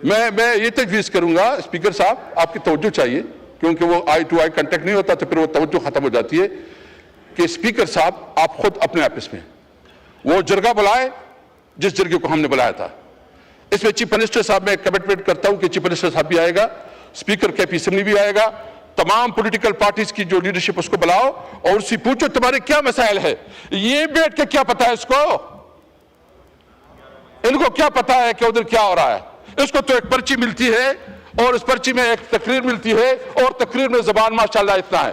میں یہ تجویز کروں گا اسپیکر صاحب، آپ کی توجہ چاہیے کیونکہ وہ آئی ٹو آئی کنٹیکٹ نہیں ہوتا تو پھر وہ توجہ ختم ہو جاتی ہے کہ اسپیکر صاحب آپ خود اپنے آفس میں وہ جرگہ بلائے جس جرگے کو ہم نے بلایا تھا۔ اس میں چیف منسٹر صاحب میں کمٹمنٹ کرتا ہوں کہ چیف منسٹر صاحب بھی آئے گا، اسپیکر کے پی اسمبلی بھی آئے گا، تمام پولیٹیکل پارٹیز کی جو لیڈرشپ اس کو بلاؤ اور اس سے پوچھو تمہارے کیا مسائل ہے۔ یہ بیٹھ کے کیا پتا ہے اس کو، ان کو کیا پتا ہے کہ ادھر کیا ہو رہا ہے؟ اس کو تو ایک پرچی ملتی ہے اور اس پرچی میں ایک تقریر ملتی ہے اور تقریر میں زبان ماشاءاللہ اتنا ہے،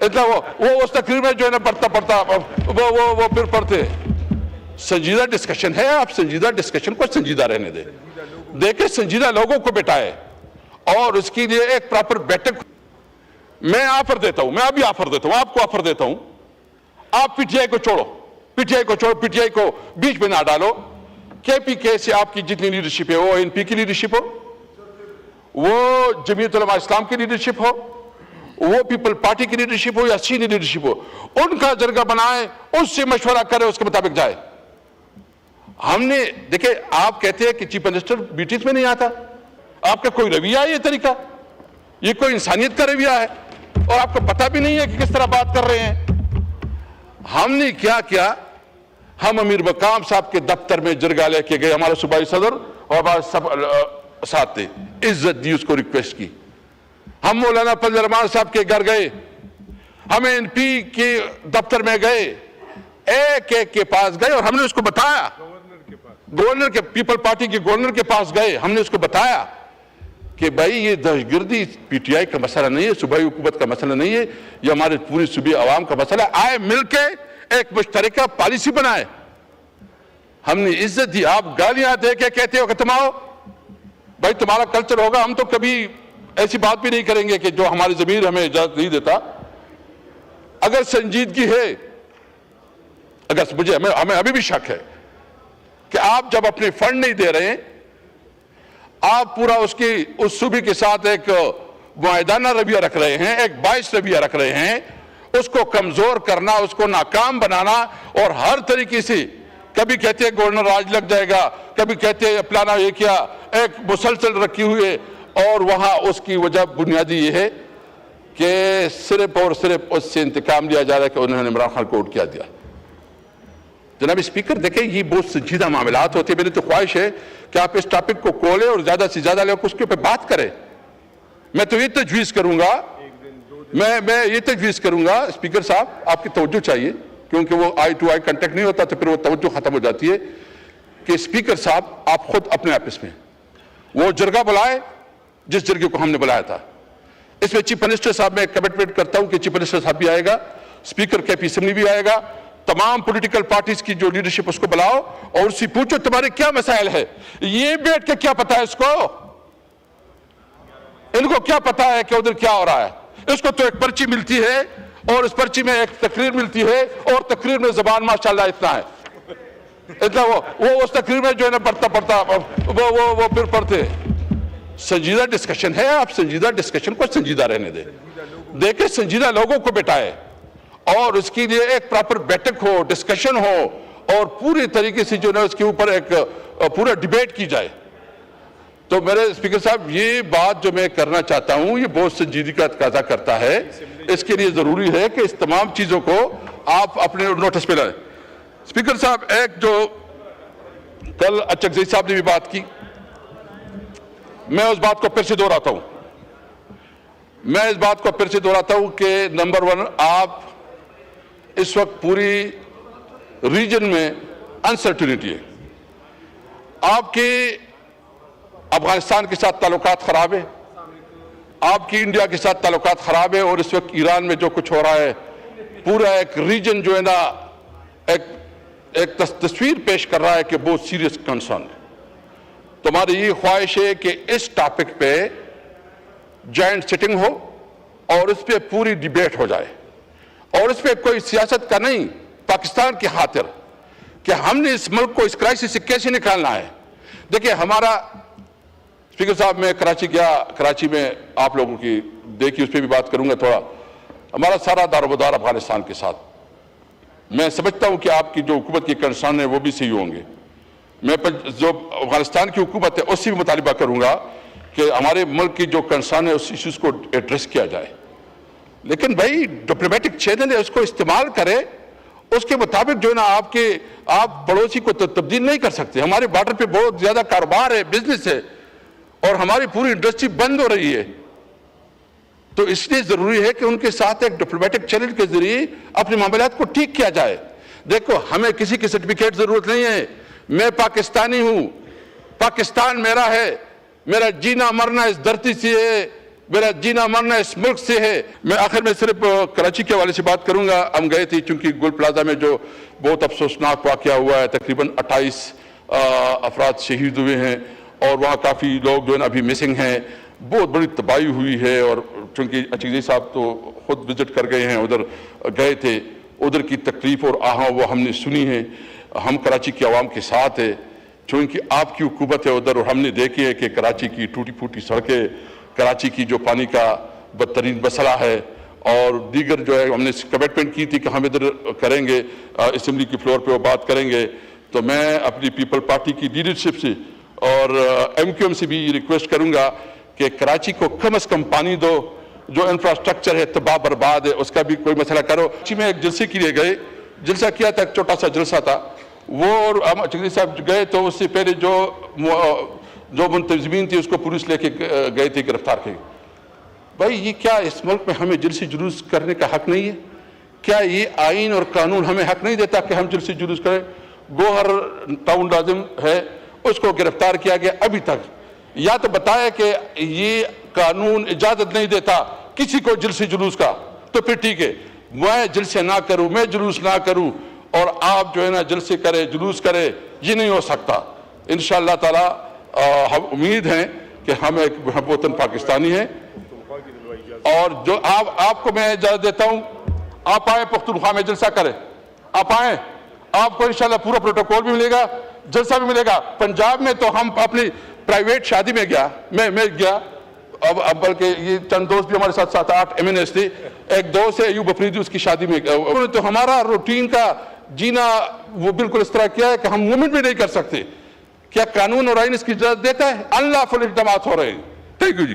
اتنا وہ اس تقریر میں جو ہے نا پڑھتا وہ پھر پڑھتے ہیں۔ سنجیدہ ڈسکشن ہے، آپ سنجیدہ ڈسکشن کو سنجیدہ رہنے دیں، دیکھیں سنجیدہ لوگوں کو بٹھائے اور اس کے لیے ایک پراپر بیٹھک۔ میں آفر دیتا ہوں، میں ابھی آفر دیتا ہوں، آپ کو آفر دیتا ہوں، آپ پی ٹی آئی کو چھوڑو، پی ٹی آئی کو بیچ میں نہ ڈالو۔ کے پی کے سے آپ کی جتنی لیڈرشپ ہے، وہ این پی کی لیڈرشپ ہو، وہ جمعیت علماء اسلام کی لیڈرشپ ہو، وہ پیپل پارٹی کی لیڈرشپ ہو یا سینئر لیڈرشپ ہو، ان کا جرگہ بنائے، اس سے مشورہ کرے، اس کے مطابق جائے۔ ہم نے دیکھیں، آپ کہتے ہیں کہ چیف منسٹر میٹنگز میں نہیں آتا، آپ کا کوئی رویہ ہے یہ طریقہ، یہ کوئی انسانیت کا رویہ ہے اور آپ کو پتہ بھی نہیں ہے کہ کس طرح بات کر رہے ہیں۔ ہم نے کیا کیا، ہم امیر مقام صاحب کے دفتر میں جرگہ لے کے گئے، ہمارے صوبائی صدر اور ہمارے سب ساتھ تھے، عزت دی، اس کو ریکویسٹ کی۔ ہم مولانا فضل الرحمان صاحب کے گھر گئے، ہم این پی کے دفتر میں گئے، ایک کے پاس گئے اور ہم نے اس کو بتایا، گورنر کے پیپل پارٹی کے گورنر کے پاس گئے، ہم نے اس کو بتایا کہ بھائی یہ دہشت گردی پی ٹی آئی کا مسئلہ نہیں ہے، صوبائی حکومت کا مسئلہ نہیں ہے، یہ ہمارے پوری صوبائی عوام کا مسئلہ ہے، آئے مل کے ایک مشترکہ پالیسی بنائے۔ ہم نے عزت دی، آپ گالیاں دے کے کہتے ہو کہ تم آؤ، بھائی تمہارا کلچر ہوگا، ہم تو کبھی ایسی بات بھی نہیں کریں گے کہ جو ہماری ضمیر ہمیں اجازت نہیں دیتا۔ اگر سنجیدگی ہے، اگر مجھے ہمیں ابھی بھی شک ہے کہ آپ جب اپنے فنڈ نہیں دے رہے ہیں، آپ پورا اس صوبے کے ساتھ ایک معاہدانہ رویہ رکھ رہے ہیں، ایک باعث رویہ رکھ رہے ہیں، اس کو کمزور کرنا، اس کو ناکام بنانا اور ہر طریقے سے کبھی کہتے ہیں گورنر راج لگ جائے گا، کبھی کہتے ہیں پلانا یہ کیا، ایک مسلسل رکھی ہوئی ہے۔ اور وہاں اس کی وجہ بنیادی یہ ہے کہ صرف اور صرف اس سے انتقام لیا جا رہا ہے کہ انہوں نے عمران خان کو ووٹ کیا دیا۔ جناب اسپیکر دیکھیں، یہ بہت سنجیدہ معاملات ہوتے ہیں، میری تو خواہش ہے کہ آپ اس ٹاپک کو کھولیں اور زیادہ سے زیادہ لوگ اس کے اوپر بات کریں۔ میں تو یہ تجویز کروں گا، میں یہ تجویز کروں گا اسپیکر صاحب، آپ کی توجہ چاہیے کیونکہ وہ آئی ٹو آئی کنٹیکٹ نہیں ہوتا تو پھر وہ توجہ ختم ہو جاتی ہے کہ اسپیکر صاحب آپ خود اپنے آفس میں وہ جرگہ بلائے جس جرگے کو ہم نے بلایا تھا۔ اس میں چیف منسٹر صاحب میں کمٹمنٹ کرتا ہوں کہ چیف منسٹر صاحب بھی آئے گا، اسپیکر کے پی اسمبلی بھی آئے گا، تمام پولیٹیکل پارٹیز کی جو لیڈرشپ اس کو بلاؤ اور اس سے پوچھو تمہارے کیا مسائل ہے۔ یہ بیٹھ کے کیا پتا ہے اس کو، ان کو کیا پتا ہے کہ ادھر کیا ہو رہا ہے؟ اس کو تو ایک پرچی ملتی ہے اور اس پرچی میں ایک تقریر ملتی ہے اور تقریر میں زبان ماشاءاللہ اتنا ہے، اتنا وہ اس تقریر میں جو ہے نا پڑھتا وہ پھر پڑھتے ہیں۔ سنجیدہ ڈسکشن ہے، آپ سنجیدہ ڈسکشن کو سنجیدہ رہنے دیں، دیکھیں سنجیدہ لوگوں کو بٹھائے اور اس کے لیے ایک پراپر بیٹھک ہو، ڈسکشن ہو اور پوری طریقے سے جو ہے اس کے اوپر ایک پورا ڈیبیٹ کی جائے۔ تو میرے اسپیکر صاحب، یہ بات جو میں کرنا چاہتا ہوں یہ بہت سنجیدگی کا تقاضا کرتا ہے، اس کے لیے ضروری ہے کہ اس تمام چیزوں کو آپ اپنے نوٹس پہ لائیں۔ اسپیکر صاحب، ایک جو کل اچکزئی صاحب نے بھی بات کی، میں اس بات کو پھر سے دہراتا ہوں کہ نمبر 1 آپ اس وقت پوری ریجن میں انسرٹینٹی ہے، آپ کے افغانستان کے ساتھ تعلقات خراب ہیں، آپ کی انڈیا کے ساتھ تعلقات خراب ہیں اور اس وقت ایران میں جو کچھ ہو رہا ہے، پورا ایک ریجن جو ہے نا ایک تصویر پیش کر رہا ہے کہ بہت سیریس کنسرن ہے۔ تو ہماری یہ خواہش ہے کہ اس ٹاپک پہ جوائنٹ سیٹنگ ہو اور اس پہ پوری ڈیبیٹ ہو جائے اور اس پہ کوئی سیاست کا نہیں، پاکستان کی خاطر کہ ہم نے اس ملک کو اس کرائسس سے کیسے نکالنا ہے۔ دیکھیں ہمارا اسپیکر صاحب، میں کراچی گیا، کراچی میں آپ لوگوں کی دیکھی، اس پہ بھی بات کروں گا تھوڑا۔ ہمارا سارا دار و مدار افغانستان کے ساتھ، میں سمجھتا ہوں کہ آپ کی جو حکومت کے کنسرن ہیں وہ بھی صحیح ہوں گے۔ میں جو افغانستان کی حکومت ہے اس سے بھی مطالبہ کروں گا کہ ہمارے ملک کی جو کنسرن ہے اس ایشوز کو ایڈریس کیا جائے. لیکن بھائی ڈپلومیٹک چینل ہے, اس کو استعمال کرے, اس کے مطابق جو ہے نا آپ پڑوسی کو تبدیل نہیں کر سکتے. ہمارے بارڈر پہ بہت زیادہ کاروبار ہے, بزنس ہے, اور ہماری پوری انڈسٹری بند ہو رہی ہے. تو اس لیے ضروری ہے کہ ان کے ساتھ ایک ڈپلومیٹک چینل کے ذریعے اپنے معاملات کو ٹھیک کیا جائے. دیکھو ہمیں کسی کی سرٹیفکیٹ ضرورت نہیں ہے, میں پاکستانی ہوں, پاکستان میرا ہے, میرا جینا مرنا اس دھرتی سے ہے, میرا جینا مرنا اس ملک سے ہے. میں آخر میں صرف کراچی کے حوالے سے بات کروں گا. ہم گئے تھے چونکہ گل پلازا میں جو بہت افسوسناک واقعہ ہوا ہے, تقریباً 28 افراد شہید ہوئے ہیں, اور وہاں کافی لوگ جو ہے نا ابھی مسنگ ہیں. بہت بڑی تباہی ہوئی ہے, اور چونکہ چکھدیری صاحب تو خود وزٹ کر گئے ہیں, ادھر گئے تھے, ادھر کی تکلیف اور آہاں وہ ہم نے سنی ہے. ہم کراچی کی عوام کے ساتھ ہے, چونکہ آپ کی حکومت ہے ادھر, اور ہم نے دیکھی ہے کہ کراچی کی ٹوٹی پھوٹی سڑکیں, کراچی کی جو پانی کا بدترین مسئلہ ہے, اور دیگر جو ہے ہم نے کمٹمنٹ کی تھی کہ ہم ادھر کریں گے, اسمبلی کی فلور پہ وہ بات کریں گے. تو میں اپنی پیپل پارٹی کی لیڈرشپ سے اور ایم کیو ایم سے بھی ریکویسٹ کروں گا کہ کراچی کو کم از کم پانی دو. جو انفراسٹرکچر ہے تباہ برباد ہے, اس کا بھی کوئی مسئلہ کرو. کراچی میں ایک جلسے کے لیے گئے, جلسہ کیا تھا, ایک چھوٹا سا جلسہ تھا وہ, اور ہم چکھدیری صاحب گئے تو اس سے پہلے جو منتظمین تھی اس کو پولیس لے کے گئے تھے, گرفتار کے. بھائی یہ کیا اس ملک میں ہمیں جلسے جلوس کرنے کا حق نہیں ہے؟ کیا یہ آئین اور قانون ہمیں حق نہیں دیتا کہ ہم جلسے جلوس کریں؟ گوہر ٹاؤن لازم ہے, اس کو گرفتار کیا گیا. ابھی تک یا تو بتایا کہ یہ قانون اجازت نہیں دیتا کسی کو جلسے جلوس کا, تو پھر ٹھیک ہے, میں جلسے نہ کروں, میں جلوس نہ کروں, اور آپ جو ہے نا جلسے کرے, جلوس کرے, یہ نہیں ہو سکتا. انشاءاللہ تعالی ہم امید ہیں کہ ہم ایک محب وطن پاکستانی ہیں, اور جو آپ کو میں اجازت دیتا ہوں, آپ آئیں پختونخوا میں جلسہ کریں, آپ آئیں, آپ کو انشاءاللہ پورا پروٹوکول بھی ملے گا, جلسہ بھی ملے گا. پنجاب میں تو ہم اپنی پرائیویٹ شادی میں گیا, میں گیا, اب بلکہ یہ چند دوست بھی ہمارے ساتھ 7-8 ایم این ایس تھے, ایک دوست ہے ایوب افریدی, اس کی شادی میں گیا. تو ہمارا روٹین کا جینا وہ بالکل اس طرح کیا ہے کہ ہم مومنٹ بھی نہیں کر سکتے. کیا قانون اور آئین اس کی اجازت دیتا ہے؟ اللہ فل اقدامات ہو رہے ہیں. Thank you G.